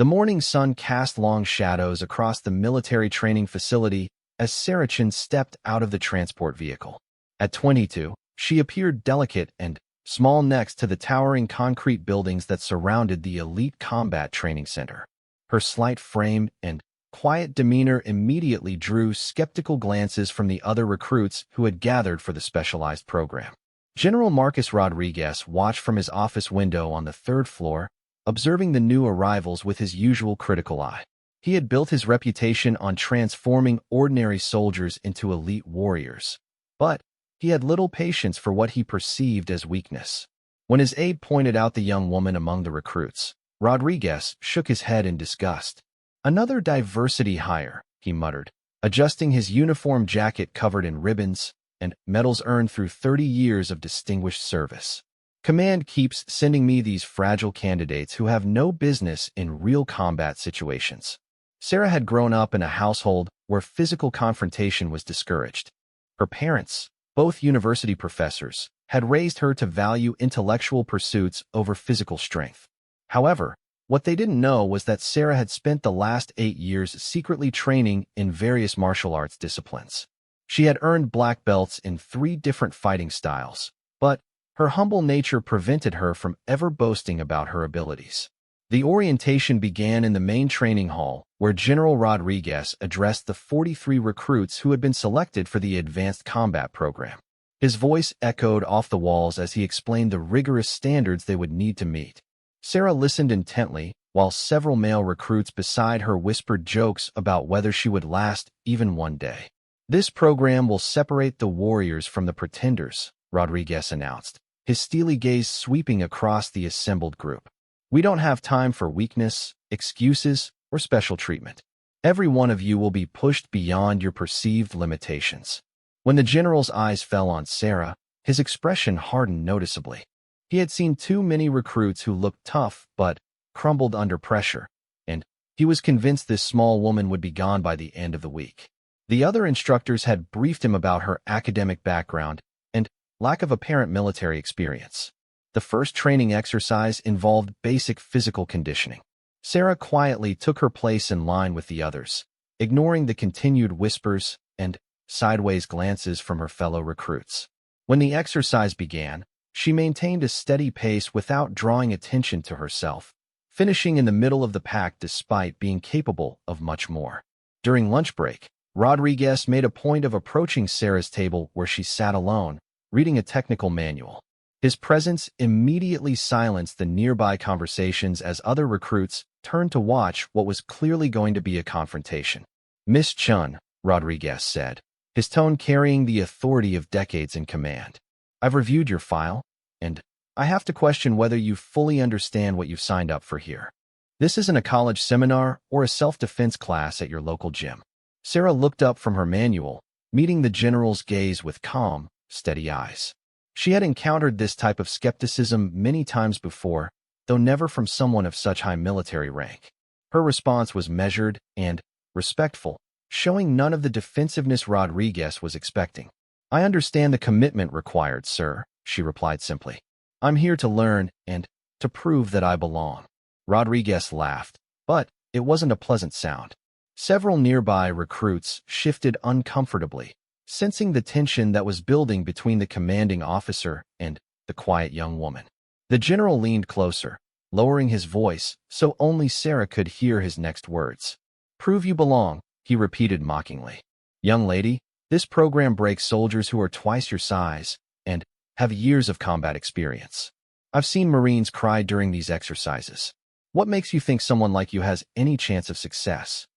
The morning sun cast long shadows across the military training facility as Saracen stepped out of the transport vehicle. At 22, she appeared delicate and small next to the towering concrete buildings that surrounded the elite combat training center. Her slight frame and quiet demeanor immediately drew skeptical glances from the other recruits who had gathered for the specialized program. General Marcus Rodriguez watched from his office window on the third floor, observing the new arrivals with his usual critical eye. He had built his reputation on transforming ordinary soldiers into elite warriors, but he had little patience for what he perceived as weakness. When his aide pointed out the young woman among the recruits, Rodriguez shook his head in disgust. "Another diversity hire," he muttered, adjusting his uniform jacket covered in ribbons and medals earned through 30 years of distinguished service. "Command keeps sending me these fragile candidates who have no business in real combat situations." Sarah had grown up in a household where physical confrontation was discouraged. Her parents, both university professors, had raised her to value intellectual pursuits over physical strength. However, what they didn't know was that Sarah had spent the last 8 years secretly training in various martial arts disciplines. She had earned black belts in 3 different fighting styles, but her humble nature prevented her from ever boasting about her abilities. The orientation began in the main training hall, where General Rodriguez addressed the 43 recruits who had been selected for the advanced combat program. His voice echoed off the walls as he explained the rigorous standards they would need to meet. Sarah listened intently, while several male recruits beside her whispered jokes about whether she would last even one day. "This program will separate the warriors from the pretenders," Rodriguez announced, his steely gaze sweeping across the assembled group. "We don't have time for weakness, excuses, or special treatment. Every one of you will be pushed beyond your perceived limitations." When the general's eyes fell on Sarah, his expression hardened noticeably. He had seen too many recruits who looked tough but crumbled under pressure, and he was convinced this small woman would be gone by the end of the week. The other instructors had briefed him about her academic background and lack of apparent military experience. The first training exercise involved basic physical conditioning. Sarah quietly took her place in line with the others, ignoring the continued whispers and sideways glances from her fellow recruits. When the exercise began, she maintained a steady pace without drawing attention to herself, finishing in the middle of the pack despite being capable of much more. During lunch break, Rodriguez made a point of approaching Sarah's table where she sat alone, reading a technical manual. His presence immediately silenced the nearby conversations as other recruits turned to watch what was clearly going to be a confrontation. "Miss Chun," Rodriguez said, his tone carrying the authority of decades in command. "I've reviewed your file, and I have to question whether you fully understand what you've signed up for here. This isn't a college seminar or a self-defense class at your local gym." Sarah looked up from her manual, meeting the general's gaze with calm, steady eyes. She had encountered this type of skepticism many times before, though never from someone of such high military rank. Her response was measured and respectful, showing none of the defensiveness Rodriguez was expecting. "I understand the commitment required, sir," she replied simply. "I'm here to learn and to prove that I belong." Rodriguez laughed, but it wasn't a pleasant sound. Several nearby recruits shifted uncomfortably, sensing the tension that was building between the commanding officer and the quiet young woman. The general leaned closer, lowering his voice so only Sarah could hear his next words. "Prove you belong," he repeated mockingly. "Young lady, this program breaks soldiers who are twice your size and have years of combat experience. I've seen Marines cry during these exercises. What makes you think someone like you has any chance of success?"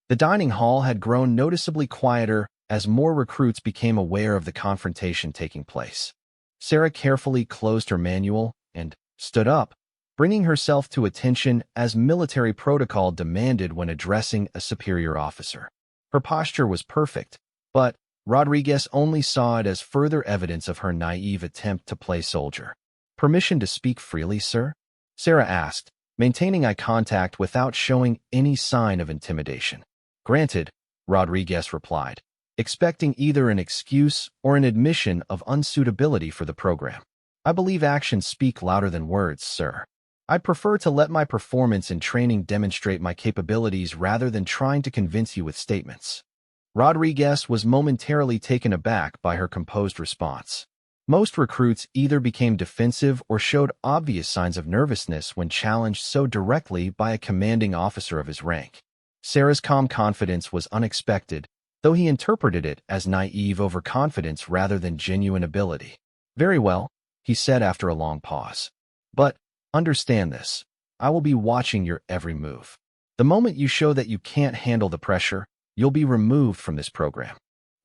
The dining hall had grown noticeably quieter as more recruits became aware of the confrontation taking place. Sarah carefully closed her manual and stood up, bringing herself to attention as military protocol demanded when addressing a superior officer. Her posture was perfect, but Rodriguez only saw it as further evidence of her naive attempt to play soldier. "Permission to speak freely, sir?" Sarah asked, maintaining eye contact without showing any sign of intimidation. "Granted," Rodriguez replied, expecting either an excuse or an admission of unsuitability for the program. "I believe actions speak louder than words, sir. I'd prefer to let my performance in training demonstrate my capabilities rather than trying to convince you with statements. Rodriguez was momentarily taken aback by her composed response. Most recruits either became defensive or showed obvious signs of nervousness when challenged so directly by a commanding officer of his rank. Sarah's calm confidence was unexpected, though he interpreted it as naive overconfidence rather than genuine ability. "Very well," he said after a long pause. "But understand this. I will be watching your every move. The moment you show that you can't handle the pressure, you'll be removed from this program.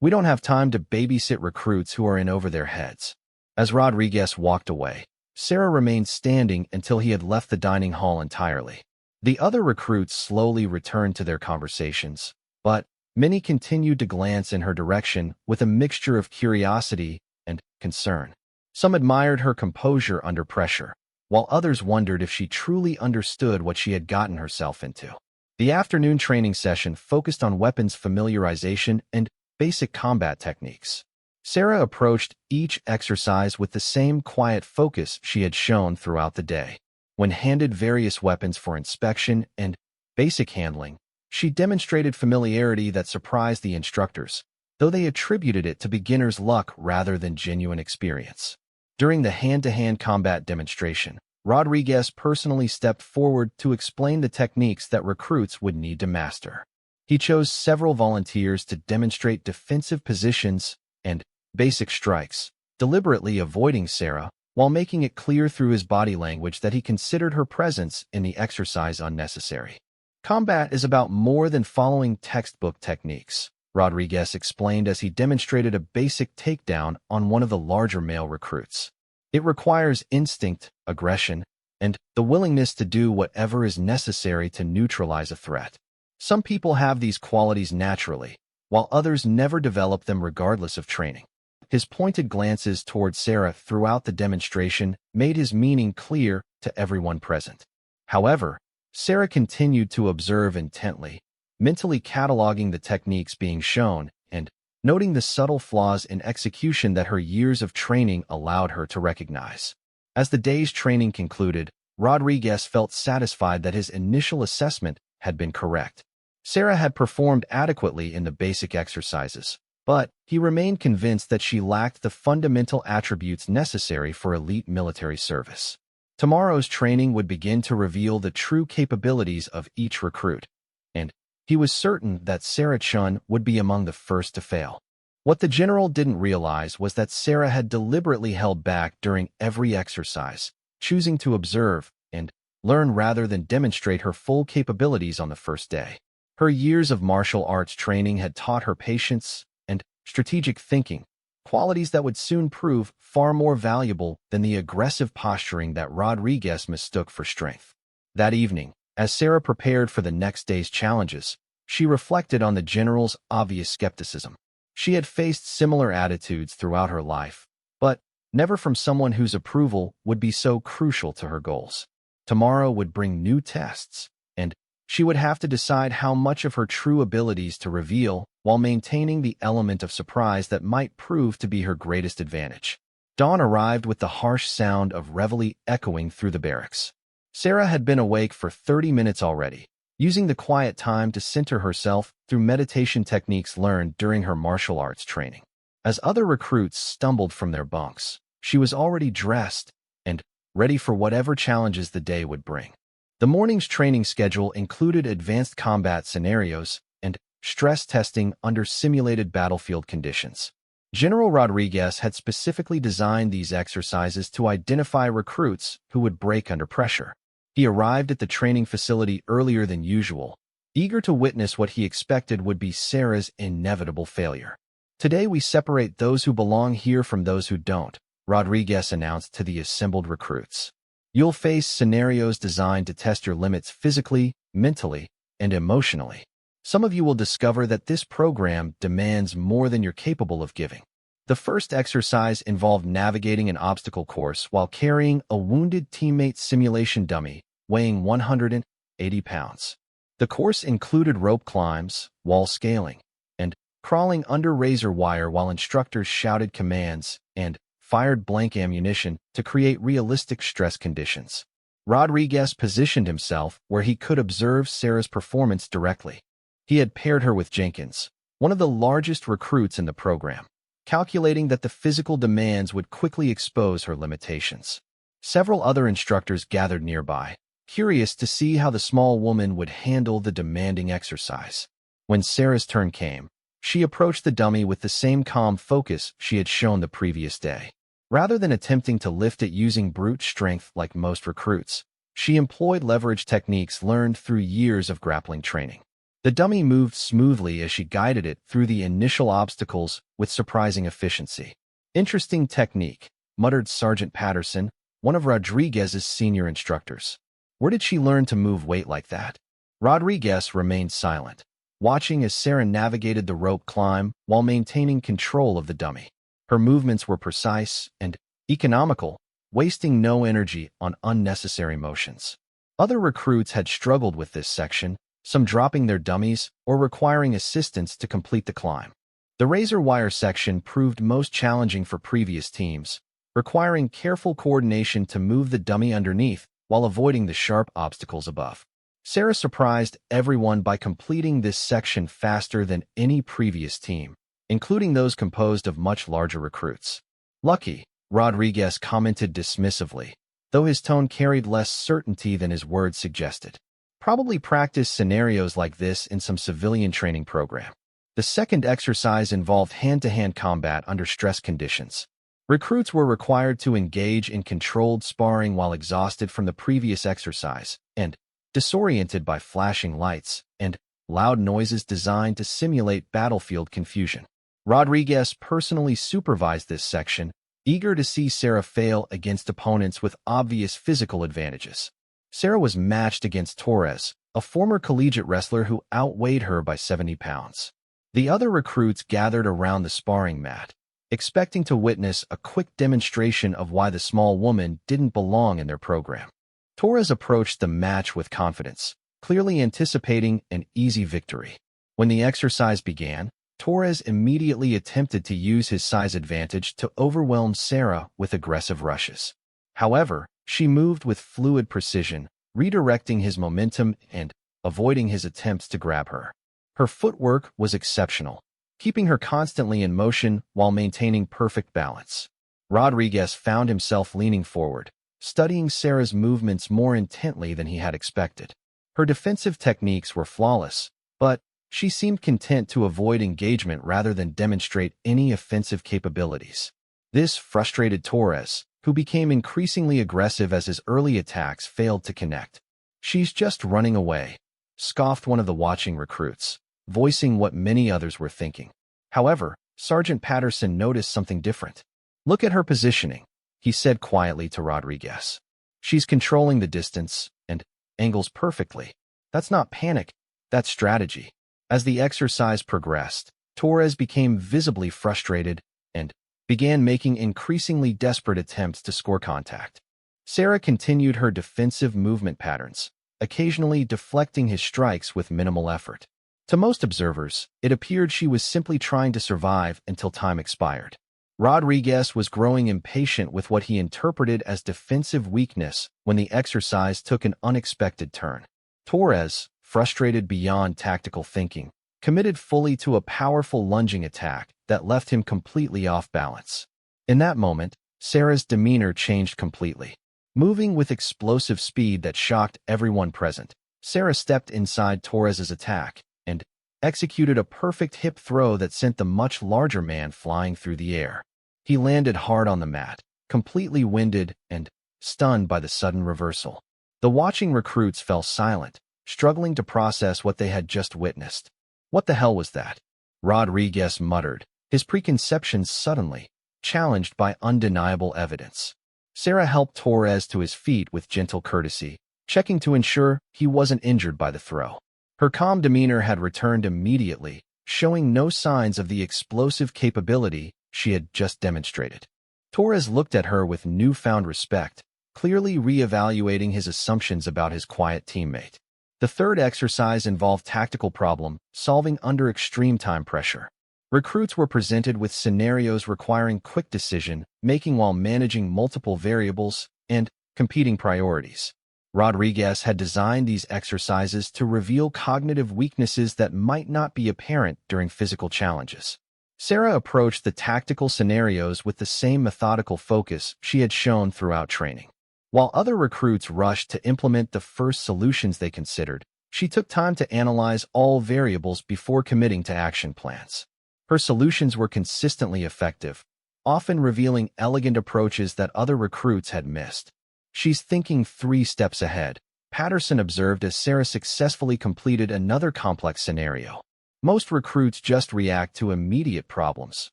We don't have time to babysit recruits who are in over their heads." As Rodriguez walked away, Sarah remained standing until he had left the dining hall entirely. The other recruits slowly returned to their conversations, but many continued to glance in her direction with a mixture of curiosity and concern. Some admired her composure under pressure, while others wondered if she truly understood what she had gotten herself into. The afternoon training session focused on weapons familiarization and basic combat techniques. Sarah approached each exercise with the same quiet focus she had shown throughout the day. When handed various weapons for inspection and basic handling, she demonstrated familiarity that surprised the instructors, though they attributed it to beginner's luck rather than genuine experience. During the hand-to-hand combat demonstration, Rodriguez personally stepped forward to explain the techniques that recruits would need to master. He chose several volunteers to demonstrate defensive positions and basic strikes, deliberately avoiding Sarah, while making it clear through his body language that he considered her presence in the exercise unnecessary. "Combat is about more than following textbook techniques," Rodriguez explained as he demonstrated a basic takedown on one of the larger male recruits. "It requires instinct, aggression, and the willingness to do whatever is necessary to neutralize a threat. Some people have these qualities naturally, while others never develop them regardless of training." His pointed glances toward Sarah throughout the demonstration made his meaning clear to everyone present. However, Sarah continued to observe intently, mentally cataloging the techniques being shown and noting the subtle flaws in execution that her years of training allowed her to recognize. As the day's training concluded, Rodriguez felt satisfied that his initial assessment had been correct. Sarah had performed adequately in the basic exercises, but he remained convinced that she lacked the fundamental attributes necessary for elite military service. Tomorrow's training would begin to reveal the true capabilities of each recruit, and he was certain that Sarah Chun would be among the first to fail. What the general didn't realize was that Sarah had deliberately held back during every exercise, choosing to observe and learn rather than demonstrate her full capabilities on the first day. Her years of martial arts training had taught her patience and strategic thinking, qualities that would soon prove far more valuable than the aggressive posturing that Rodriguez mistook for strength. That evening, as Sarah prepared for the next day's challenges, she reflected on the general's obvious skepticism. She had faced similar attitudes throughout her life, but never from someone whose approval would be so crucial to her goals. Tomorrow would bring new tests, and she would have to decide how much of her true abilities to reveal while maintaining the element of surprise that might prove to be her greatest advantage. Dawn arrived with the harsh sound of reveille echoing through the barracks. Sarah had been awake for 30 minutes already, using the quiet time to center herself through meditation techniques learned during her martial arts training. As other recruits stumbled from their bunks, she was already dressed and ready for whatever challenges the day would bring. The morning's training schedule included advanced combat scenarios and stress testing under simulated battlefield conditions. General Rodriguez had specifically designed these exercises to identify recruits who would break under pressure. He arrived at the training facility earlier than usual, eager to witness what he expected would be Sarah's inevitable failure. "Today we separate those who belong here from those who don't," Rodriguez announced to the assembled recruits. "You'll face scenarios designed to test your limits physically, mentally, and emotionally. Some of you will discover that this program demands more than you're capable of giving." The first exercise involved navigating an obstacle course while carrying a wounded teammate simulation dummy weighing 180 pounds. The course included rope climbs, wall scaling, and crawling under razor wire while instructors shouted commands and fired blank ammunition to create realistic stress conditions. Rodriguez positioned himself where he could observe Sarah's performance directly. He had paired her with Jenkins, one of the largest recruits in the program, calculating that the physical demands would quickly expose her limitations. Several other instructors gathered nearby, curious to see how the small woman would handle the demanding exercise. When Sarah's turn came, she approached the dummy with the same calm focus she had shown the previous day. Rather than attempting to lift it using brute strength like most recruits, she employed leverage techniques learned through years of grappling training. The dummy moved smoothly as she guided it through the initial obstacles with surprising efficiency. "Interesting technique," muttered Sergeant Patterson, one of Rodriguez's senior instructors. "Where did she learn to move weight like that?" Rodriguez remained silent, watching as Sarah navigated the rope climb while maintaining control of the dummy. Her movements were precise and economical, wasting no energy on unnecessary motions. Other recruits had struggled with this section, some dropping their dummies or requiring assistance to complete the climb. The razor wire section proved most challenging for previous teams, requiring careful coordination to move the dummy underneath while avoiding the sharp obstacles above. Sarah surprised everyone by completing this section faster than any previous team, including those composed of much larger recruits. "Lucky," Rodriguez commented dismissively, though his tone carried less certainty than his words suggested. "Probably practiced scenarios like this in some civilian training program." The second exercise involved hand-to-hand combat under stress conditions. Recruits were required to engage in controlled sparring while exhausted from the previous exercise and disoriented by flashing lights and loud noises designed to simulate battlefield confusion. Rodriguez personally supervised this section, eager to see Sarah fail against opponents with obvious physical advantages. Sarah was matched against Torres, a former collegiate wrestler who outweighed her by 70 pounds. The other recruits gathered around the sparring mat, expecting to witness a quick demonstration of why the small woman didn't belong in their program. Torres approached the match with confidence, clearly anticipating an easy victory. When the exercise began, Torres immediately attempted to use his size advantage to overwhelm Sarah with aggressive rushes. However, she moved with fluid precision, redirecting his momentum and avoiding his attempts to grab her. Her footwork was exceptional, keeping her constantly in motion while maintaining perfect balance. Rodriguez found himself leaning forward, studying Sarah's movements more intently than he had expected. Her defensive techniques were flawless, but she seemed content to avoid engagement rather than demonstrate any offensive capabilities. This frustrated Torres, who became increasingly aggressive as his early attacks failed to connect. "She's just running away," scoffed one of the watching recruits, voicing what many others were thinking. However, Sergeant Patterson noticed something different. "Look at her positioning," he said quietly to Rodriguez. "She's controlling the distance and angles perfectly. That's not panic, that's strategy." As the exercise progressed, Torres became visibly frustrated and began making increasingly desperate attempts to score contact. Sarah continued her defensive movement patterns, occasionally deflecting his strikes with minimal effort. To most observers, it appeared she was simply trying to survive until time expired. Rodriguez was growing impatient with what he interpreted as defensive weakness when the exercise took an unexpected turn. Torres, frustrated beyond tactical thinking, committed fully to a powerful lunging attack that left him completely off balance. In that moment, Sarah's demeanor changed completely. Moving with explosive speed that shocked everyone present, Sarah stepped inside Torres's attack and executed a perfect hip throw that sent the much larger man flying through the air. He landed hard on the mat, completely winded and stunned by the sudden reversal. The watching recruits fell silent, struggling to process what they had just witnessed. "What the hell was that?" Rodriguez muttered, his preconceptions suddenly challenged by undeniable evidence. Sarah helped Torres to his feet with gentle courtesy, checking to ensure he wasn't injured by the throw. Her calm demeanor had returned immediately, showing no signs of the explosive capability she had just demonstrated. Torres looked at her with newfound respect, clearly reevaluating his assumptions about his quiet teammate. The third exercise involved tactical problem solving under extreme time pressure. Recruits were presented with scenarios requiring quick decision-making while managing multiple variables and competing priorities. Rodriguez had designed these exercises to reveal cognitive weaknesses that might not be apparent during physical challenges. Sarah approached the tactical scenarios with the same methodical focus she had shown throughout training. While other recruits rushed to implement the first solutions they considered, she took time to analyze all variables before committing to action plans. Her solutions were consistently effective, often revealing elegant approaches that other recruits had missed. "She's thinking 3 steps ahead," Patterson observed as Sarah successfully completed another complex scenario. "Most recruits just react to immediate problems,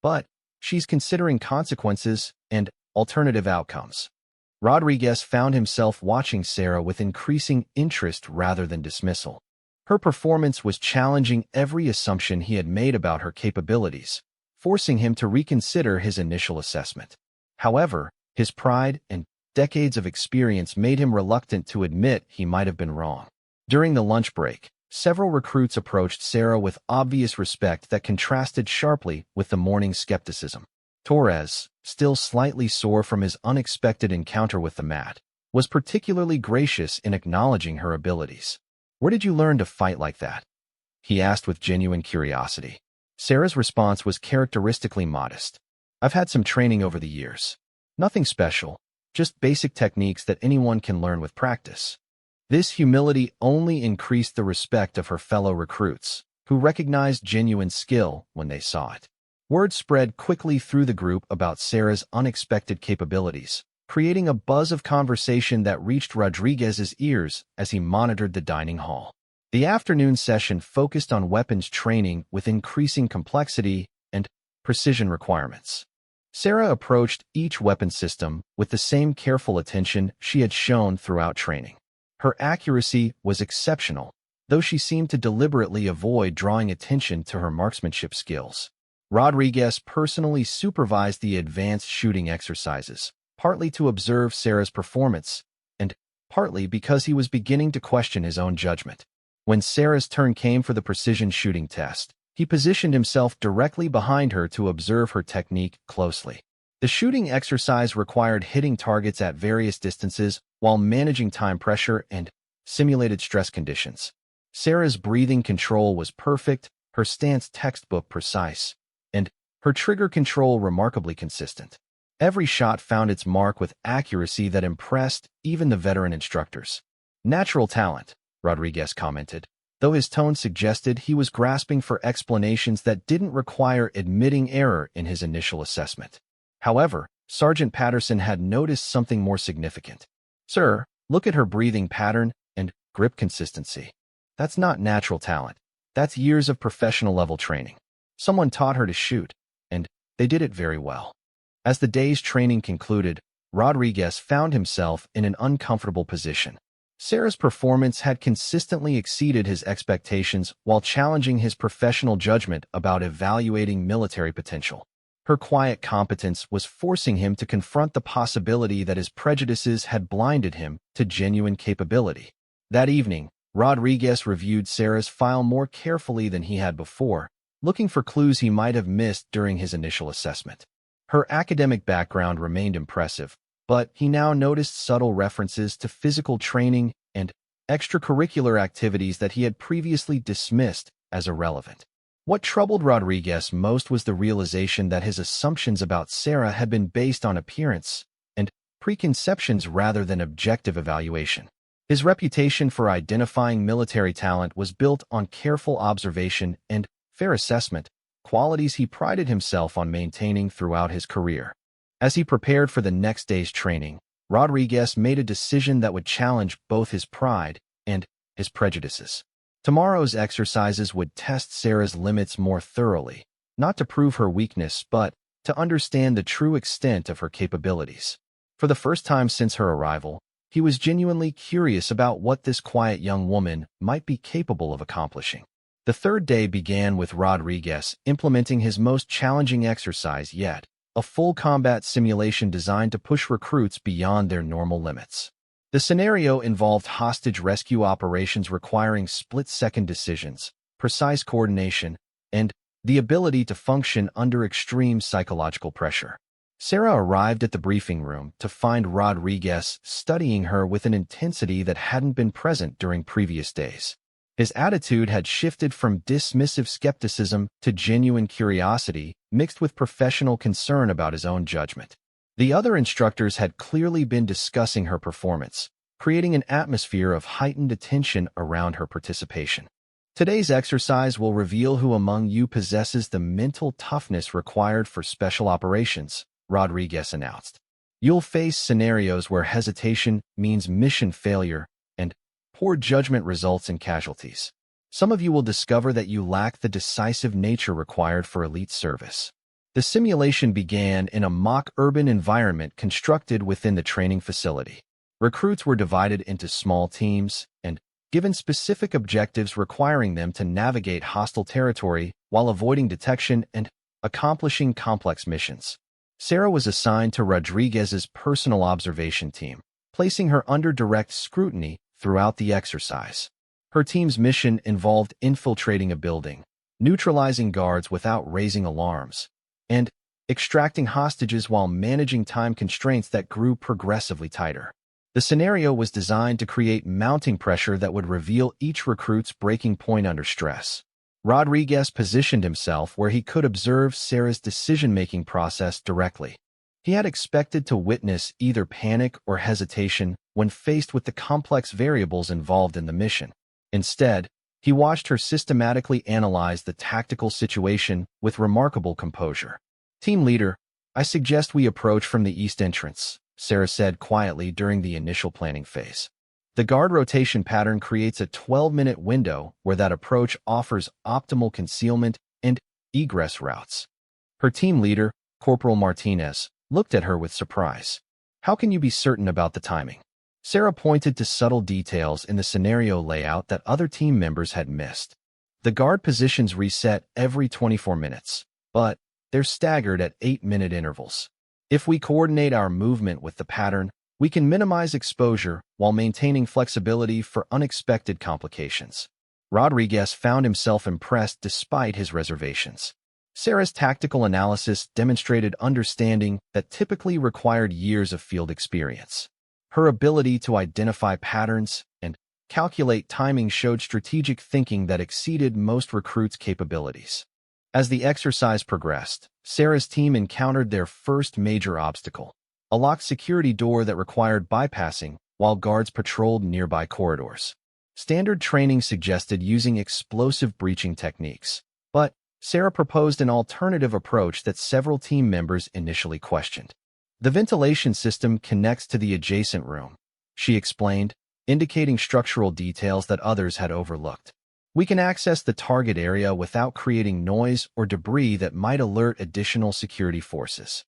but she's considering consequences and alternative outcomes." Rodriguez found himself watching Sarah with increasing interest rather than dismissal. Her performance was challenging every assumption he had made about her capabilities, forcing him to reconsider his initial assessment. However, his pride and decades of experience made him reluctant to admit he might have been wrong. During the lunch break, several recruits approached Sarah with obvious respect that contrasted sharply with the morning's skepticism. Torres, still slightly sore from his unexpected encounter with the mat, was particularly gracious in acknowledging her abilities. "Where did you learn to fight like that?" he asked with genuine curiosity. Sarah's response was characteristically modest. "I've had some training over the years. Nothing special, just basic techniques that anyone can learn with practice." This humility only increased the respect of her fellow recruits, who recognized genuine skill when they saw it. Word spread quickly through the group about Sarah's unexpected capabilities, creating a buzz of conversation that reached Rodriguez's ears as he monitored the dining hall. The afternoon session focused on weapons training with increasing complexity and precision requirements. Sarah approached each weapon system with the same careful attention she had shown throughout training. Her accuracy was exceptional, though she seemed to deliberately avoid drawing attention to her marksmanship skills. Rodriguez personally supervised the advanced shooting exercises, partly to observe Sarah's performance, and partly because he was beginning to question his own judgment. When Sarah's turn came for the precision shooting test, he positioned himself directly behind her to observe her technique closely. The shooting exercise required hitting targets at various distances while managing time pressure and simulated stress conditions. Sarah's breathing control was perfect, her stance textbook precise, and her trigger control remarkably consistent. Every shot found its mark with accuracy that impressed even the veteran instructors. "Natural talent," Rodriguez commented, though his tone suggested he was grasping for explanations that didn't require admitting error in his initial assessment. However, Sergeant Patterson had noticed something more significant. "Sir, look at her breathing pattern and grip consistency. That's not natural talent. That's years of professional-level training. Someone taught her to shoot, and they did it very well." As the day's training concluded, Rodriguez found himself in an uncomfortable position. Sarah's performance had consistently exceeded his expectations while challenging his professional judgment about evaluating military potential. Her quiet competence was forcing him to confront the possibility that his prejudices had blinded him to genuine capability. That evening, Rodriguez reviewed Sarah's file more carefully than he had before, looking for clues he might have missed during his initial assessment. Her academic background remained impressive, but he now noticed subtle references to physical training and extracurricular activities that he had previously dismissed as irrelevant. What troubled Rodriguez most was the realization that his assumptions about Sarah had been based on appearance and preconceptions rather than objective evaluation. His reputation for identifying military talent was built on careful observation and fair assessment, qualities he prided himself on maintaining throughout his career. As he prepared for the next day's training, Rodriguez made a decision that would challenge both his pride and his prejudices. Tomorrow's exercises would test Sarah's limits more thoroughly, not to prove her weakness, but to understand the true extent of her capabilities. For the first time since her arrival, he was genuinely curious about what this quiet young woman might be capable of accomplishing. The third day began with Rodriguez implementing his most challenging exercise yet, a full combat simulation designed to push recruits beyond their normal limits. The scenario involved hostage rescue operations requiring split-second decisions, precise coordination, and the ability to function under extreme psychological pressure. Sarah arrived at the briefing room to find Rodriguez studying her with an intensity that hadn't been present during previous days. His attitude had shifted from dismissive skepticism to genuine curiosity, mixed with professional concern about his own judgment. The other instructors had clearly been discussing her performance, creating an atmosphere of heightened attention around her participation. Today's exercise will reveal who among you possesses the mental toughness required for special operations, Rodriguez announced. You'll face scenarios where hesitation means mission failure and poor judgment results in casualties. Some of you will discover that you lack the decisive nature required for elite service. The simulation began in a mock urban environment constructed within the training facility. Recruits were divided into small teams and given specific objectives requiring them to navigate hostile territory while avoiding detection and accomplishing complex missions. Sarah was assigned to Rodriguez's personal observation team, placing her under direct scrutiny throughout the exercise. Her team's mission involved infiltrating a building, neutralizing guards without raising alarms, and extracting hostages while managing time constraints that grew progressively tighter. The scenario was designed to create mounting pressure that would reveal each recruit's breaking point under stress. Rodriguez positioned himself where he could observe Sarah's decision-making process directly. He had expected to witness either panic or hesitation when faced with the complex variables involved in the mission. Instead, he watched her systematically analyze the tactical situation with remarkable composure. "Team leader, I suggest we approach from the east entrance," Sarah said quietly during the initial planning phase. The guard rotation pattern creates a 12-minute window where that approach offers optimal concealment and egress routes. Her team leader, Corporal Martinez, looked at her with surprise. "How can you be certain about the timing?" Sarah pointed to subtle details in the scenario layout that other team members had missed. The guard positions reset every 24 minutes, but they're staggered at 8-minute intervals. If we coordinate our movement with the pattern, we can minimize exposure while maintaining flexibility for unexpected complications. Rodriguez found himself impressed despite his reservations. Sarah's tactical analysis demonstrated understanding that typically required years of field experience. Her ability to identify patterns and calculate timing showed strategic thinking that exceeded most recruits' capabilities. As the exercise progressed, Sarah's team encountered their first major obstacle: a locked security door that required bypassing while guards patrolled nearby corridors. Standard training suggested using explosive breaching techniques, but Sarah proposed an alternative approach that several team members initially questioned. "The ventilation system connects to the adjacent room," she explained, indicating structural details that others had overlooked. "We can access the target area without creating noise or debris that might alert additional security forces."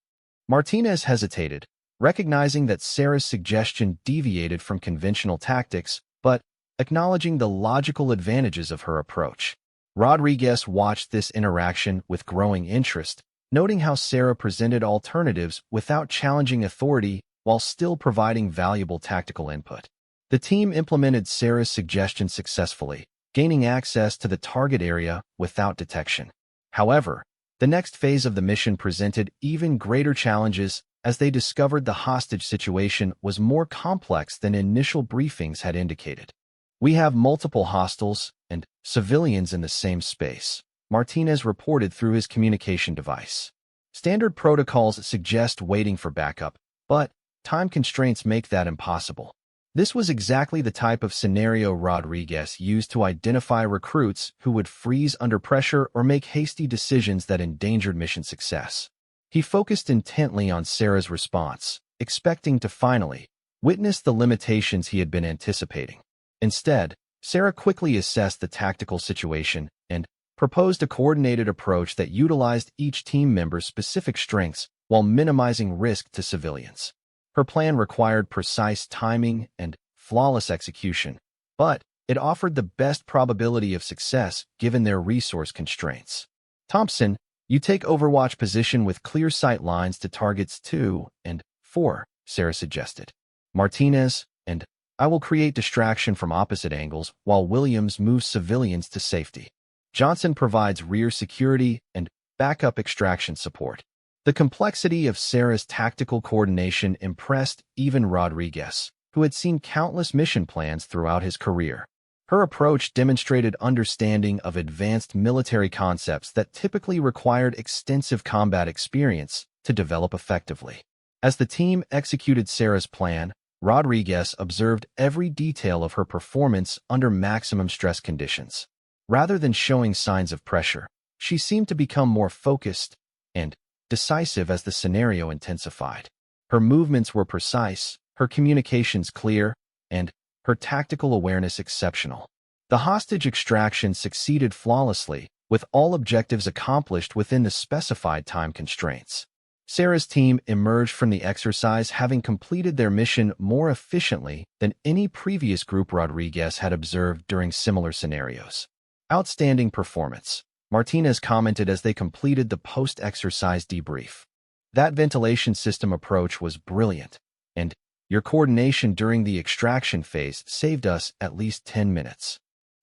Martinez hesitated, recognizing that Sarah's suggestion deviated from conventional tactics, but acknowledging the logical advantages of her approach. Rodriguez watched this interaction with growing interest, noting how Sarah presented alternatives without challenging authority while still providing valuable tactical input. The team implemented Sarah's suggestion successfully, gaining access to the target area without detection. However, the next phase of the mission presented even greater challenges as they discovered the hostage situation was more complex than initial briefings had indicated. "We have multiple hostiles and civilians in the same space," Martinez reported through his communication device. "Standard protocols suggest waiting for backup, but time constraints make that impossible." This was exactly the type of scenario Rodriguez used to identify recruits who would freeze under pressure or make hasty decisions that endangered mission success. He focused intently on Sarah's response, expecting to finally witness the limitations he had been anticipating. Instead, Sarah quickly assessed the tactical situation and proposed a coordinated approach that utilized each team member's specific strengths while minimizing risk to civilians. Her plan required precise timing and flawless execution, but it offered the best probability of success given their resource constraints. "Thompson, you take overwatch position with clear sight lines to targets 2 and 4, Sarah suggested. "Martinez and I will create distraction from opposite angles while Williams moves civilians to safety. Johnson provides rear security and backup extraction support." The complexity of Sarah's tactical coordination impressed even Rodriguez, who had seen countless mission plans throughout his career. Her approach demonstrated understanding of advanced military concepts that typically required extensive combat experience to develop effectively. As the team executed Sarah's plan, Rodriguez observed every detail of her performance under maximum stress conditions. Rather than showing signs of pressure, she seemed to become more focused and decisive as the scenario intensified. Her movements were precise, her communications clear, and her tactical awareness exceptional. The hostage extraction succeeded flawlessly, with all objectives accomplished within the specified time constraints. Sarah's team emerged from the exercise having completed their mission more efficiently than any previous group Rodriguez had observed during similar scenarios. Outstanding performance, Martinez commented as they completed the post-exercise debrief. That ventilation system approach was brilliant, and your coordination during the extraction phase saved us at least 10 minutes.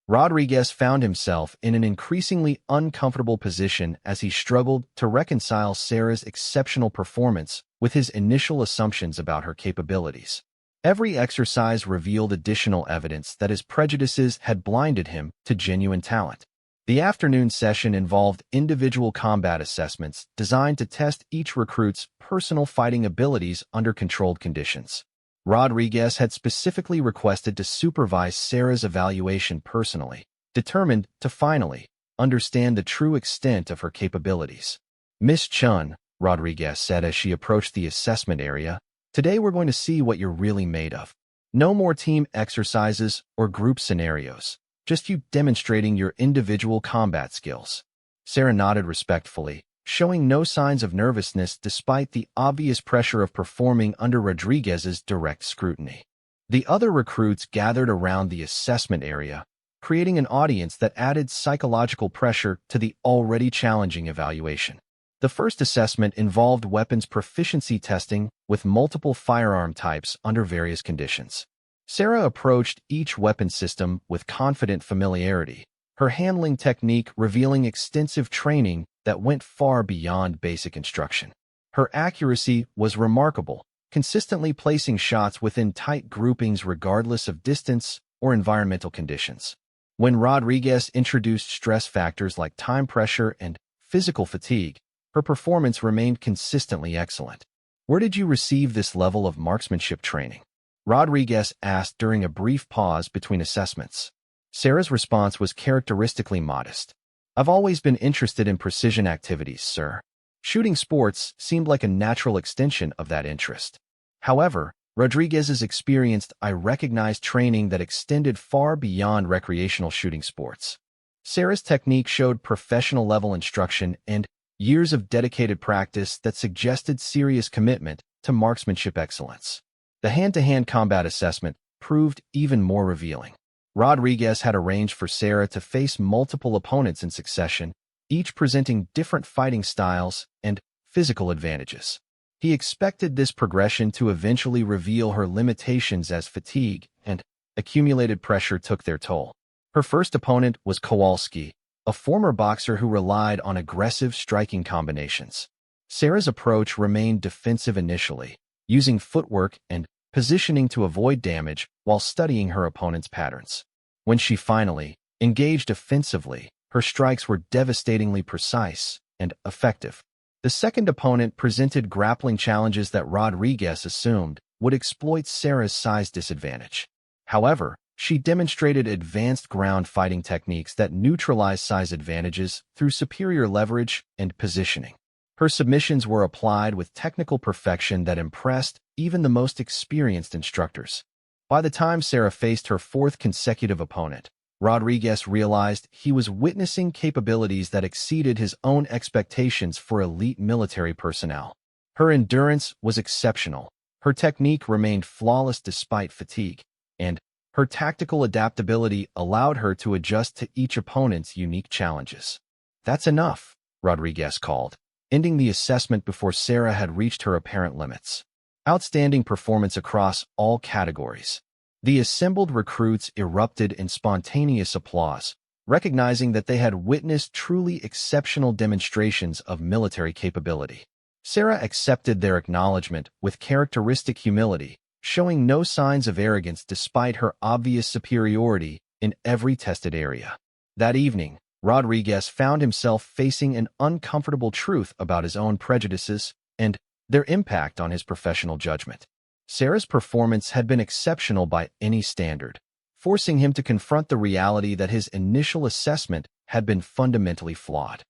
Rodriguez found himself in an increasingly uncomfortable position as he struggled to reconcile Sarah's exceptional performance with his initial assumptions about her capabilities. Every exercise revealed additional evidence that his prejudices had blinded him to genuine talent. The afternoon session involved individual combat assessments designed to test each recruit's personal fighting abilities under controlled conditions. Rodriguez had specifically requested to supervise Sarah's evaluation personally, determined to finally understand the true extent of her capabilities. "Miss Chun," Rodriguez said as she approached the assessment area, "today we're going to see what you're really made of. No more team exercises or group scenarios, just you demonstrating your individual combat skills." Sarah nodded respectfully, showing no signs of nervousness despite the obvious pressure of performing under Rodriguez's direct scrutiny. The other recruits gathered around the assessment area, creating an audience that added psychological pressure to the already challenging evaluation. The first assessment involved weapons proficiency testing with multiple firearm types under various conditions. Sarah approached each weapon system with confident familiarity, her handling technique revealing extensive training that went far beyond basic instruction. Her accuracy was remarkable, consistently placing shots within tight groupings regardless of distance or environmental conditions. When Rodriguez introduced stress factors like time pressure and physical fatigue, her performance remained consistently excellent. "Where did you receive this level of marksmanship training?" Rodriguez asked during a brief pause between assessments. Sarah's response was characteristically modest. "I've always been interested in precision activities, sir." Shooting sports seemed like a natural extension of that interest. However, Rodriguez's experienced recognized training that extended far beyond recreational shooting sports. Sarah's technique showed professional-level instruction and years of dedicated practice that suggested serious commitment to marksmanship excellence. The hand-to-hand combat assessment proved even more revealing. Rodriguez had arranged for Sarah to face multiple opponents in succession, each presenting different fighting styles and physical advantages. He expected this progression to eventually reveal her limitations as fatigue and accumulated pressure took their toll. Her first opponent was Kowalski, a former boxer who relied on aggressive striking combinations. Sarah's approach remained defensive initially, using footwork and positioning to avoid damage while studying her opponent's patterns. When she finally engaged offensively, her strikes were devastatingly precise and effective. The second opponent presented grappling challenges that Rodriguez assumed would exploit Sarah's size disadvantage. However, she demonstrated advanced ground fighting techniques that neutralized size advantages through superior leverage and positioning. Her submissions were applied with technical perfection that impressed even the most experienced instructors. By the time Sarah faced her fourth consecutive opponent, Rodriguez realized he was witnessing capabilities that exceeded his own expectations for elite military personnel. Her endurance was exceptional, her technique remained flawless despite fatigue, and her tactical adaptability allowed her to adjust to each opponent's unique challenges. "That's enough," Rodriguez called, ending the assessment before Sarah had reached her apparent limits. Outstanding performance across all categories. The assembled recruits erupted in spontaneous applause, recognizing that they had witnessed truly exceptional demonstrations of military capability. Sarah accepted their acknowledgement with characteristic humility, showing no signs of arrogance despite her obvious superiority in every tested area. That evening, Rodriguez found himself facing an uncomfortable truth about his own prejudices and their impact on his professional judgment. Sarah's performance had been exceptional by any standard, forcing him to confront the reality that his initial assessment had been fundamentally flawed.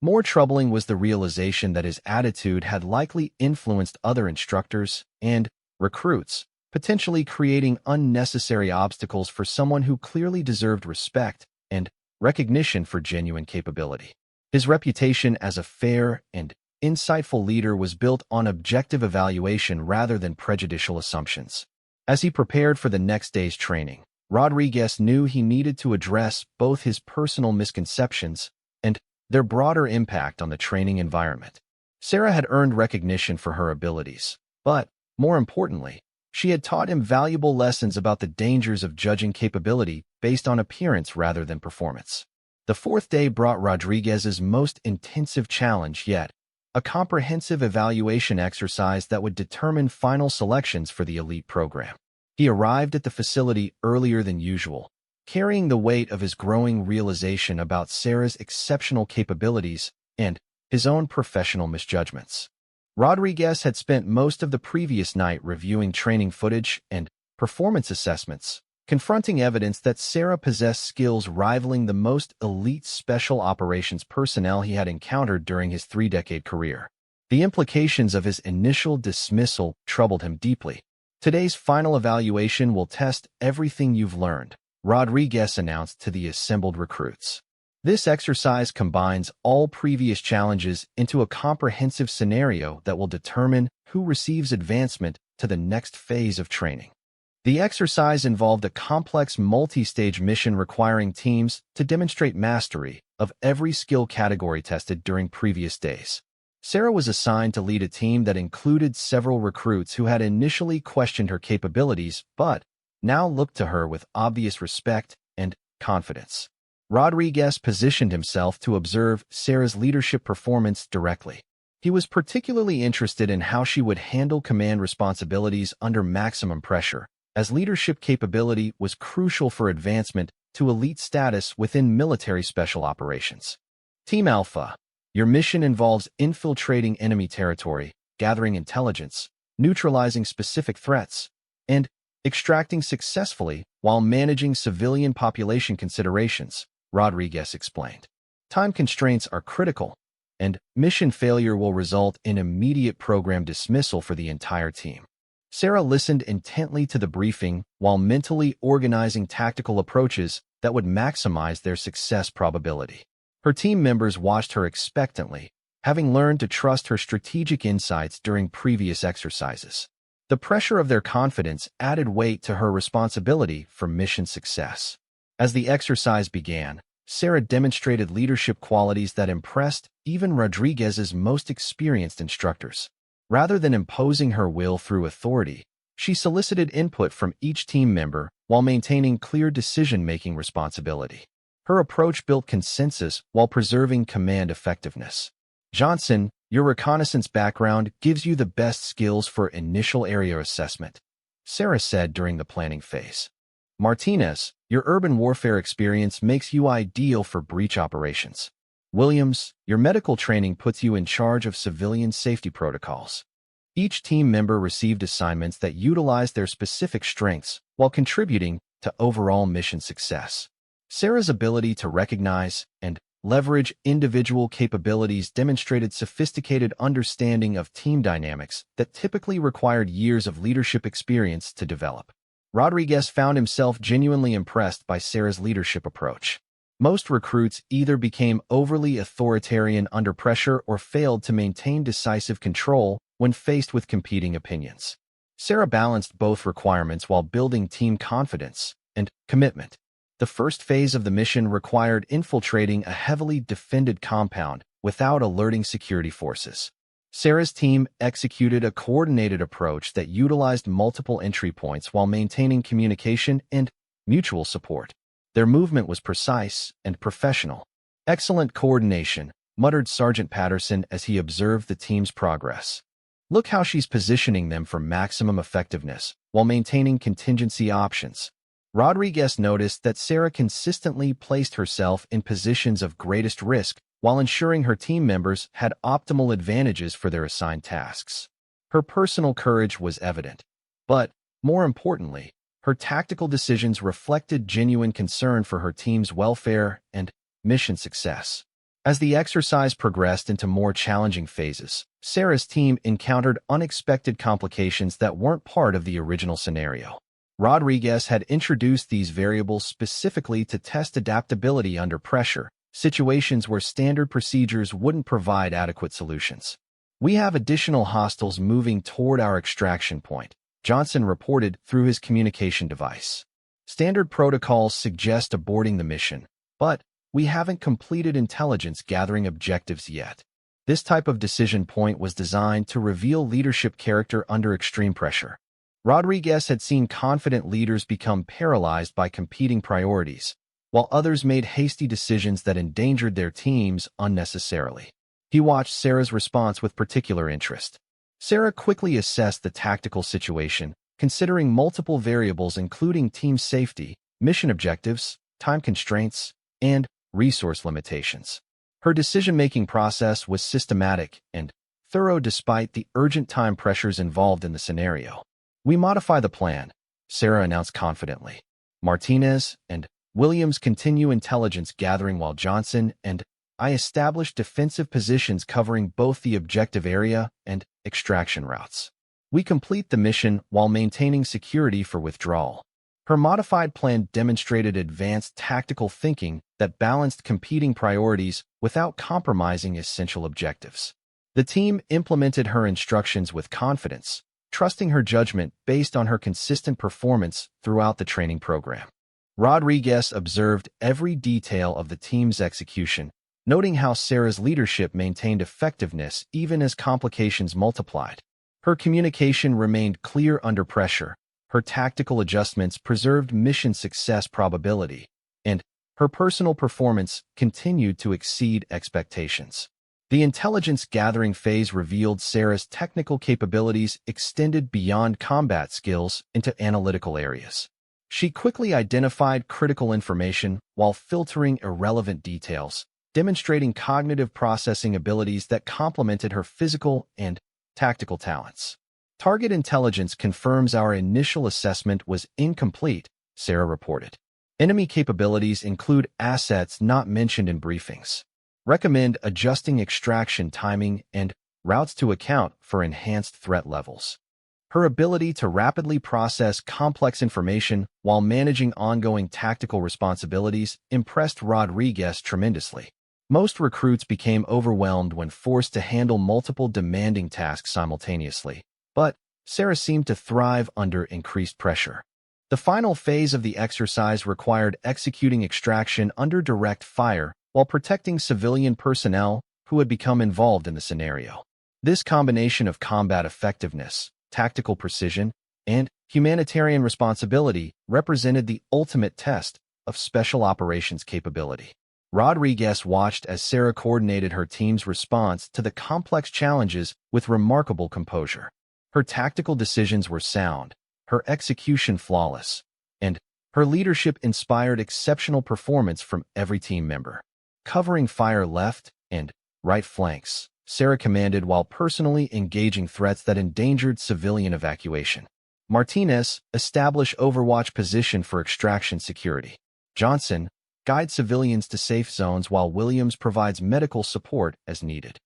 More troubling was the realization that his attitude had likely influenced other instructors and recruits, potentially creating unnecessary obstacles for someone who clearly deserved respect and recognition for genuine capability. His reputation as a fair and insightful leader was built on objective evaluation rather than prejudicial assumptions. As he prepared for the next day's training, Rodriguez knew he needed to address both his personal misconceptions and their broader impact on the training environment. Sarah had earned recognition for her abilities, but, more importantly, she had taught him valuable lessons about the dangers of judging capability based on appearance rather than performance. The fourth day brought Rodriguez's most intensive challenge yet, a comprehensive evaluation exercise that would determine final selections for the elite program. He arrived at the facility earlier than usual, carrying the weight of his growing realization about Sarah's exceptional capabilities and his own professional misjudgments. Rodriguez had spent most of the previous night reviewing training footage and performance assessments, confronting evidence that Sarah possessed skills rivaling the most elite special operations personnel he had encountered during his 3-decade career. The implications of his initial dismissal troubled him deeply. "Today's final evaluation will test everything you've learned," Rodriguez announced to the assembled recruits. This exercise combines all previous challenges into a comprehensive scenario that will determine who receives advancement to the next phase of training. The exercise involved a complex multi-stage mission requiring teams to demonstrate mastery of every skill category tested during previous days. Sarah was assigned to lead a team that included several recruits who had initially questioned her capabilities but now looked to her with obvious respect and confidence. Rodriguez positioned himself to observe Sarah's leadership performance directly. He was particularly interested in how she would handle command responsibilities under maximum pressure, as leadership capability was crucial for advancement to elite status within military special operations. Team Alpha, your mission involves infiltrating enemy territory, gathering intelligence, neutralizing specific threats, and extracting successfully while managing civilian population considerations, Rodriguez explained. Time constraints are critical, and mission failure will result in immediate program dismissal for the entire team. Sarah listened intently to the briefing while mentally organizing tactical approaches that would maximize their success probability. Her team members watched her expectantly, having learned to trust her strategic insights during previous exercises. The pressure of their confidence added weight to her responsibility for mission success. As the exercise began, Sarah demonstrated leadership qualities that impressed even Rodriguez's most experienced instructors. Rather than imposing her will through authority, she solicited input from each team member while maintaining clear decision-making responsibility. Her approach built consensus while preserving command effectiveness. "Johnson, your reconnaissance background gives you the best skills for initial area assessment," Sarah said during the planning phase. "Martinez, your urban warfare experience makes you ideal for breach operations. Williams, your medical training puts you in charge of civilian safety protocols." Each team member received assignments that utilized their specific strengths while contributing to overall mission success. Sarah's ability to recognize and leverage individual capabilities demonstrated sophisticated understanding of team dynamics that typically required years of leadership experience to develop. Rodriguez found himself genuinely impressed by Sarah's leadership approach. Most recruits either became overly authoritarian under pressure or failed to maintain decisive control when faced with competing opinions. Sarah balanced both requirements while building team confidence and commitment. The first phase of the mission required infiltrating a heavily defended compound without alerting security forces. Sarah's team executed a coordinated approach that utilized multiple entry points while maintaining communication and mutual support. Their movement was precise and professional. Excellent coordination, muttered Sergeant Patterson as he observed the team's progress. Look how she's positioning them for maximum effectiveness while maintaining contingency options. Rodriguez noticed that Sarah consistently placed herself in positions of greatest risk while ensuring her team members had optimal advantages for their assigned tasks. Her personal courage was evident, but, more importantly, her tactical decisions reflected genuine concern for her team's welfare and mission success. As the exercise progressed into more challenging phases, Sarah's team encountered unexpected complications that weren't part of the original scenario. Rodriguez had introduced these variables specifically to test adaptability under pressure, situations where standard procedures wouldn't provide adequate solutions. We have additional hostiles moving toward our extraction point, Johnson reported through his communication device. Standard protocols suggest aborting the mission, but we haven't completed intelligence gathering objectives yet. This type of decision point was designed to reveal leadership character under extreme pressure. Rodriguez had seen confident leaders become paralyzed by competing priorities, while others made hasty decisions that endangered their teams unnecessarily. He watched Sarah's response with particular interest. Sarah quickly assessed the tactical situation, considering multiple variables including team safety, mission objectives, time constraints, and resource limitations. Her decision-making process was systematic and thorough despite the urgent time pressures involved in the scenario. We modify the plan, Sarah announced confidently. Martinez and Williams continue intelligence gathering while Johnson and I establish defensive positions covering both the objective area and extraction routes. We complete the mission while maintaining security for withdrawal. Her modified plan demonstrated advanced tactical thinking that balanced competing priorities without compromising essential objectives. The team implemented her instructions with confidence, trusting her judgment based on her consistent performance throughout the training program. Rodriguez observed every detail of the team's execution, noting how Sarah's leadership maintained effectiveness even as complications multiplied. Her communication remained clear under pressure, her tactical adjustments preserved mission success probability, and her personal performance continued to exceed expectations. The intelligence gathering phase revealed Sarah's technical capabilities extended beyond combat skills into analytical areas. She quickly identified critical information while filtering irrelevant details, demonstrating cognitive processing abilities that complemented her physical and tactical talents. Target intelligence confirms our initial assessment was incomplete, Sarah reported. Enemy capabilities include assets not mentioned in briefings. Recommend adjusting extraction timing and routes to account for enhanced threat levels. Her ability to rapidly process complex information while managing ongoing tactical responsibilities impressed Rodriguez tremendously. Most recruits became overwhelmed when forced to handle multiple demanding tasks simultaneously, but Sarah seemed to thrive under increased pressure. The final phase of the exercise required executing extraction under direct fire while protecting civilian personnel who had become involved in the scenario. This combination of combat effectiveness, tactical precision, and humanitarian responsibility represented the ultimate test of special operations capability. Rodriguez watched as Sarah coordinated her team's response to the complex challenges with remarkable composure. Her tactical decisions were sound, her execution flawless, and her leadership inspired exceptional performance from every team member. Covering fire left and right flanks, Sarah commanded while personally engaging threats that endangered civilian evacuation. Martinez, establish overwatch position for extraction security. Johnson, guide civilians to safe zones while Williams provides medical support as needed.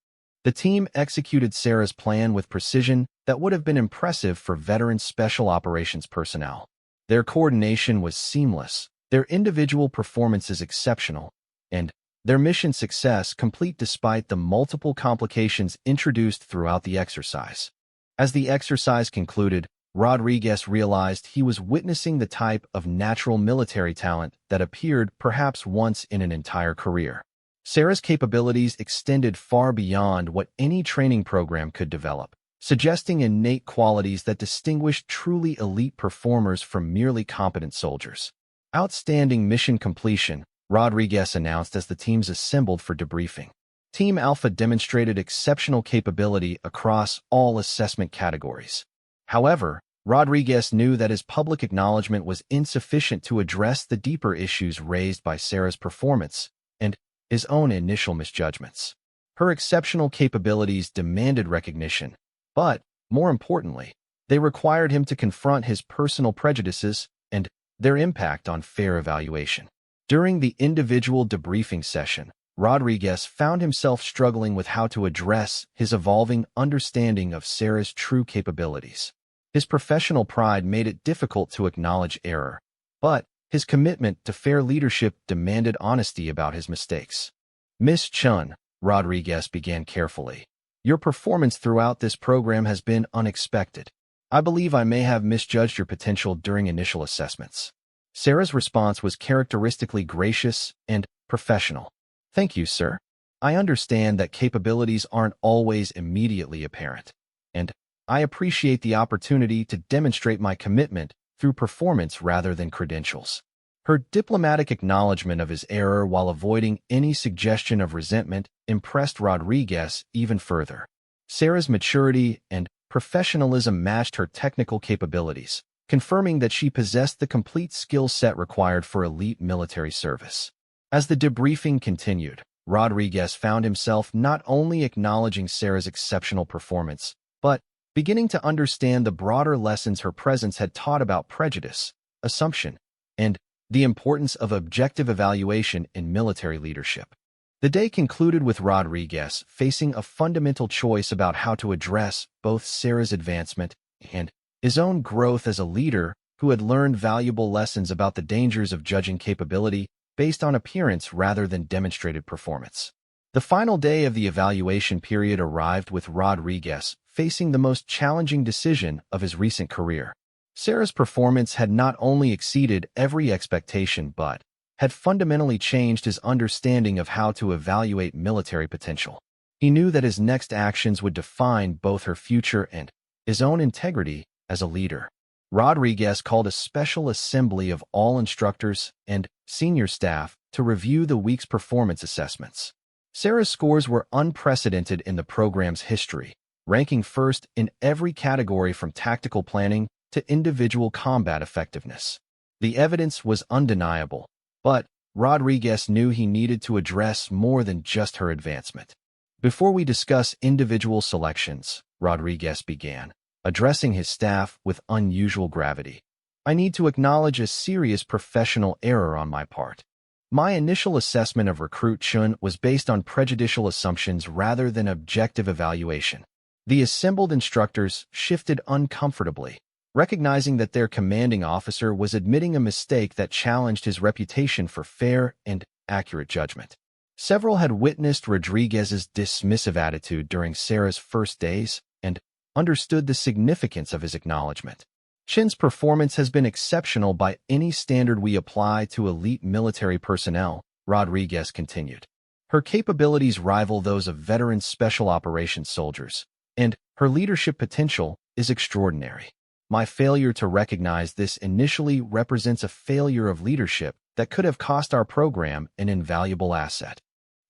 The team executed Sarah's plan with precision that would have been impressive for veteran special operations personnel. Their coordination was seamless, their individual performances exceptional, and their mission success complete despite the multiple complications introduced throughout the exercise. As the exercise concluded, Rodriguez realized he was witnessing the type of natural military talent that appeared perhaps once in an entire career. Sarah's capabilities extended far beyond what any training program could develop, suggesting innate qualities that distinguished truly elite performers from merely competent soldiers. Outstanding mission completion, Rodriguez announced as the teams assembled for debriefing. Team Alpha demonstrated exceptional capability across all assessment categories. However, Rodriguez knew that his public acknowledgement was insufficient to address the deeper issues raised by Sarah's performance and his own initial misjudgments. Her exceptional capabilities demanded recognition, but, more importantly, they required him to confront his personal prejudices and their impact on fair evaluation. During the individual debriefing session, Rodriguez found himself struggling with how to address his evolving understanding of Sarah's true capabilities. His professional pride made it difficult to acknowledge error, but his commitment to fair leadership demanded honesty about his mistakes. Miss Chun, Rodriguez began carefully, your performance throughout this program has been unexpected. I believe I may have misjudged your potential during initial assessments. Sarah's response was characteristically gracious and professional. Thank you, sir. I understand that capabilities aren't always immediately apparent, and I appreciate the opportunity to demonstrate my commitment through performance rather than credentials. Her diplomatic acknowledgement of his error while avoiding any suggestion of resentment impressed Rodriguez even further. Sarah's maturity and professionalism matched her technical capabilities, confirming that she possessed the complete skill set required for elite military service. As the debriefing continued, Rodriguez found himself not only acknowledging Sarah's exceptional performance, but beginning to understand the broader lessons her presence had taught about prejudice, assumption, and the importance of objective evaluation in military leadership. The day concluded with Rodriguez facing a fundamental choice about how to address both Sarah's advancement and his own growth as a leader who had learned valuable lessons about the dangers of judging capability based on appearance rather than demonstrated performance. The final day of the evaluation period arrived with Rodriguez facing the most challenging decision of his recent career. Sarah's performance had not only exceeded every expectation but had fundamentally changed his understanding of how to evaluate military potential. He knew that his next actions would define both her future and his own integrity as a leader. Rodriguez called a special assembly of all instructors and senior staff to review the week's performance assessments. Sarah's scores were unprecedented in the program's history, ranking first in every category from tactical planning to individual combat effectiveness. The evidence was undeniable, but Rodriguez knew he needed to address more than just her advancement. Before we discuss individual selections, Rodriguez began, addressing his staff with unusual gravity. I need to acknowledge a serious professional error on my part. My initial assessment of Recruit Chun was based on prejudicial assumptions rather than objective evaluation. The assembled instructors shifted uncomfortably, recognizing that their commanding officer was admitting a mistake that challenged his reputation for fair and accurate judgment. Several had witnessed Rodriguez's dismissive attitude during Sarah's first days and understood the significance of his acknowledgement. Chin's performance has been exceptional by any standard we apply to elite military personnel, Rodriguez continued. Her capabilities rival those of veteran special operations soldiers, and her leadership potential is extraordinary. My failure to recognize this initially represents a failure of leadership that could have cost our program an invaluable asset.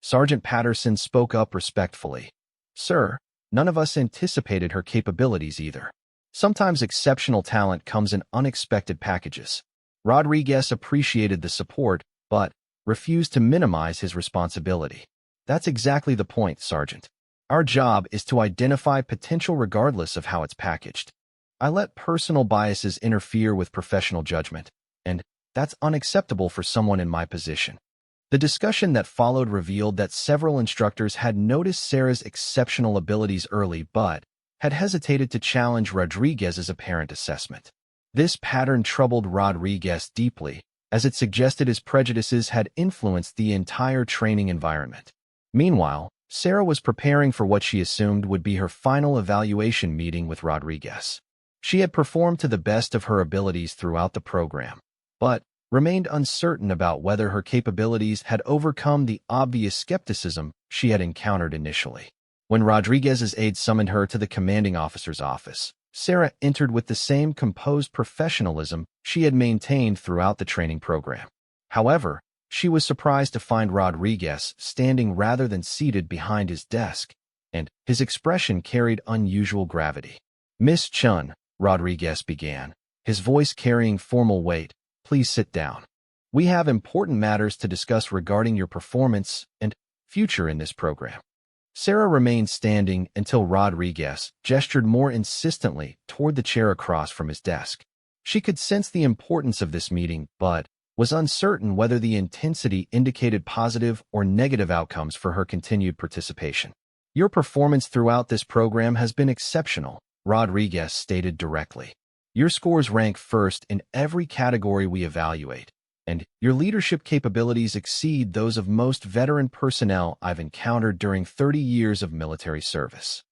Sergeant Patterson spoke up respectfully. Sir, none of us anticipated her capabilities either. Sometimes exceptional talent comes in unexpected packages. Rodriguez appreciated the support, but refused to minimize his responsibility. That's exactly the point, Sergeant. Our job is to identify potential regardless of how it's packaged. I let personal biases interfere with professional judgment, and that's unacceptable for someone in my position. The discussion that followed revealed that several instructors had noticed Sarah's exceptional abilities early but had hesitated to challenge Rodriguez's apparent assessment. This pattern troubled Rodriguez deeply, as it suggested his prejudices had influenced the entire training environment. Meanwhile, Sarah was preparing for what she assumed would be her final evaluation meeting with Rodriguez. She had performed to the best of her abilities throughout the program, but remained uncertain about whether her capabilities had overcome the obvious skepticism she had encountered initially. When Rodriguez's aide summoned her to the commanding officer's office, Sarah entered with the same composed professionalism she had maintained throughout the training program. However, She was surprised to find Rodriguez standing rather than seated behind his desk, and his expression carried unusual gravity. "Miss Chun," Rodriguez began, his voice carrying formal weight, "please sit down. We have important matters to discuss regarding your performance and future in this program." Sarah remained standing until Rodriguez gestured more insistently toward the chair across from his desk. She could sense the importance of this meeting, but was uncertain whether the intensity indicated positive or negative outcomes for her continued participation. "Your performance throughout this program has been exceptional," Rodriguez stated directly. "Your scores rank first in every category we evaluate, and your leadership capabilities exceed those of most veteran personnel I've encountered during 30 years of military service."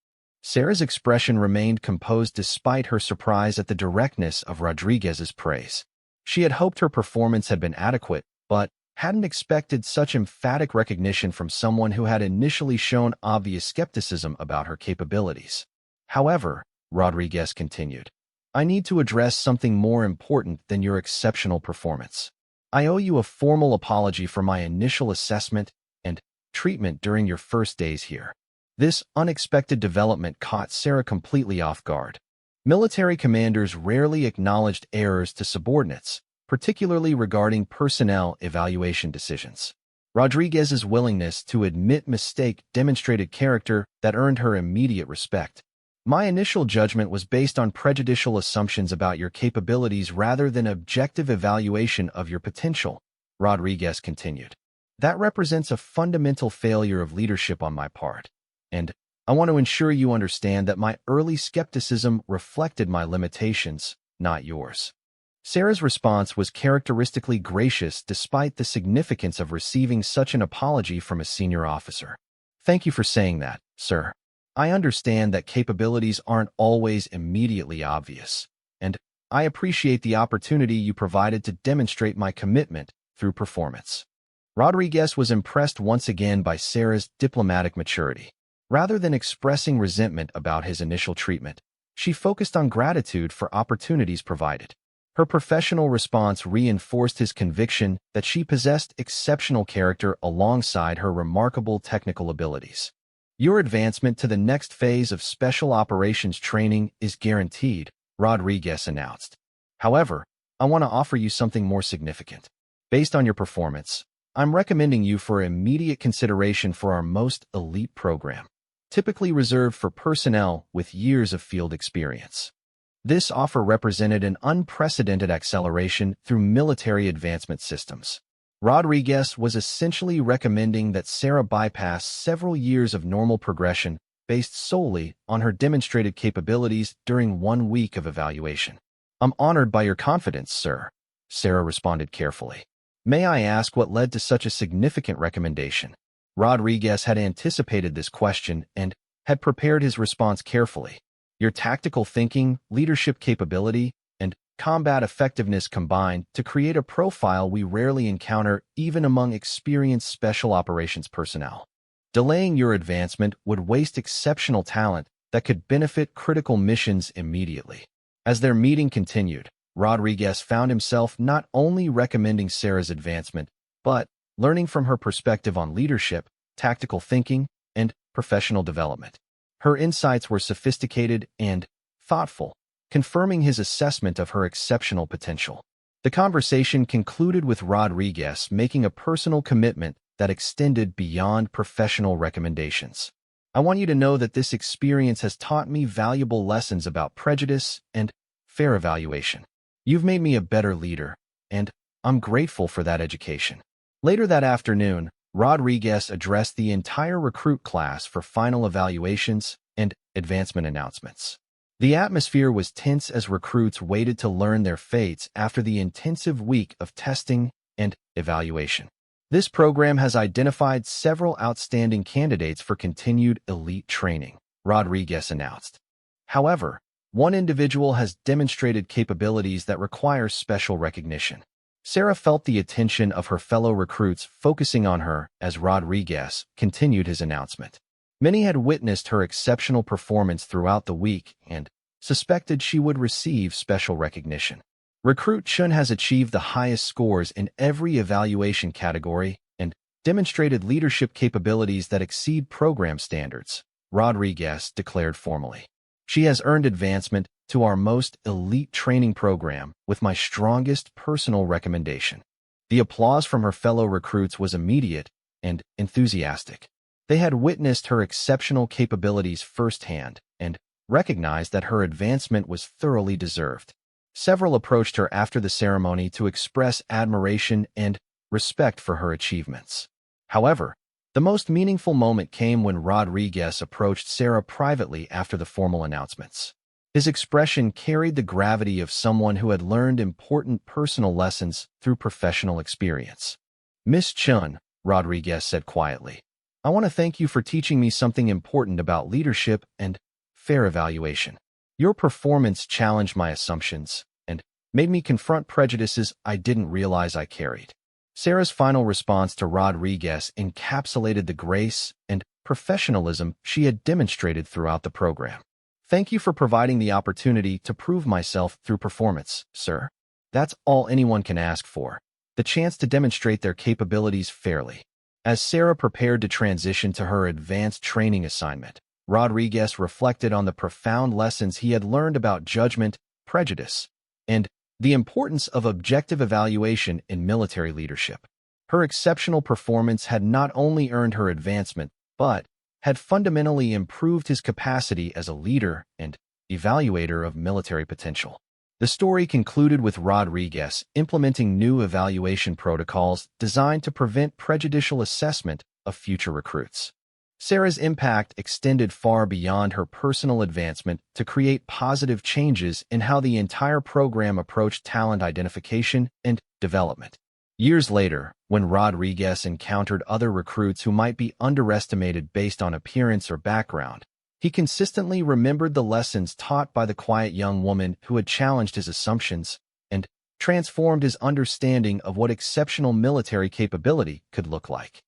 Sarah's expression remained composed despite her surprise at the directness of Rodriguez's praise. She had hoped her performance had been adequate, but hadn't expected such emphatic recognition from someone who had initially shown obvious skepticism about her capabilities. "However," Rodriguez continued, "I need to address something more important than your exceptional performance. I owe you a formal apology for my initial assessment and treatment during your first days here." This unexpected development caught Sarah completely off guard. Military commanders rarely acknowledged errors to subordinates, particularly regarding personnel evaluation decisions. Rodriguez's willingness to admit mistake demonstrated character that earned her immediate respect. "My initial judgment was based on prejudicial assumptions about your capabilities rather than objective evaluation of your potential," Rodriguez continued. "That represents a fundamental failure of leadership on my part, and I want to ensure you understand that my early skepticism reflected my limitations, not yours." Sarah's response was characteristically gracious despite the significance of receiving such an apology from a senior officer. "Thank you for saying that, sir. I understand that capabilities aren't always immediately obvious, and I appreciate the opportunity you provided to demonstrate my commitment through performance." Rodriguez was impressed once again by Sarah's diplomatic maturity. Rather than expressing resentment about his initial treatment, she focused on gratitude for opportunities provided. Her professional response reinforced his conviction that she possessed exceptional character alongside her remarkable technical abilities. "Your advancement to the next phase of special operations training is guaranteed," Rodriguez announced. "However, I want to offer you something more significant. Based on your performance, I'm recommending you for immediate consideration for our most elite program, typically reserved for personnel with years of field experience." This offer represented an unprecedented acceleration through military advancement systems. Rodriguez was essentially recommending that Sarah bypass several years of normal progression based solely on her demonstrated capabilities during 1 week of evaluation. "I'm honored by your confidence, sir," Sarah responded carefully. "May I ask what led to such a significant recommendation?" Rodriguez had anticipated this question and had prepared his response carefully. "Your tactical thinking, leadership capability, and combat effectiveness combined to create a profile we rarely encounter even among experienced special operations personnel. Delaying your advancement would waste exceptional talent that could benefit critical missions immediately." As their meeting continued, Rodriguez found himself not only recommending Sarah's advancement, but learning from her perspective on leadership, tactical thinking, and professional development. Her insights were sophisticated and thoughtful, confirming his assessment of her exceptional potential. The conversation concluded with Rodriguez making a personal commitment that extended beyond professional recommendations. "I want you to know that this experience has taught me valuable lessons about prejudice and fair evaluation. You've made me a better leader, and I'm grateful for that education." Later that afternoon, Rodriguez addressed the entire recruit class for final evaluations and advancement announcements. The atmosphere was tense as recruits waited to learn their fates after the intensive week of testing and evaluation. "This program has identified several outstanding candidates for continued elite training," Rodriguez announced. "However, one individual has demonstrated capabilities that require special recognition." Sarah felt the attention of her fellow recruits focusing on her as Rodriguez continued his announcement. Many had witnessed her exceptional performance throughout the week and suspected she would receive special recognition. Recruit Chun has achieved the highest scores in every evaluation category and demonstrated leadership capabilities that exceed program standards, Rodriguez declared formally. She has earned advancement to our most elite training program with my strongest personal recommendation. The applause from her fellow recruits was immediate and enthusiastic. They had witnessed her exceptional capabilities firsthand and recognized that her advancement was thoroughly deserved. Several approached her after the ceremony to express admiration and respect for her achievements. However, the most meaningful moment came when Rodriguez approached Sarah privately after the formal announcements. His expression carried the gravity of someone who had learned important personal lessons through professional experience. "Miss Chun," Rodriguez said quietly, "I want to thank you for teaching me something important about leadership and fair evaluation. Your performance challenged my assumptions and made me confront prejudices I didn't realize I carried." Sarah's final response to Rodriguez encapsulated the grace and professionalism she had demonstrated throughout the program. "Thank you for providing the opportunity to prove myself through performance, sir. That's all anyone can ask for, the chance to demonstrate their capabilities fairly." As Sarah prepared to transition to her advanced training assignment, Rodriguez reflected on the profound lessons he had learned about judgment, prejudice, and the importance of objective evaluation in military leadership. Her exceptional performance had not only earned her advancement, but had fundamentally improved his capacity as a leader and evaluator of military potential. The story concluded with Rodriguez implementing new evaluation protocols designed to prevent prejudicial assessment of future recruits. Sarah's impact extended far beyond her personal advancement to create positive changes in how the entire program approached talent identification and development. Years later, when Rodriguez encountered other recruits who might be underestimated based on appearance or background, he consistently remembered the lessons taught by the quiet young woman who had challenged his assumptions and transformed his understanding of what exceptional military capability could look like.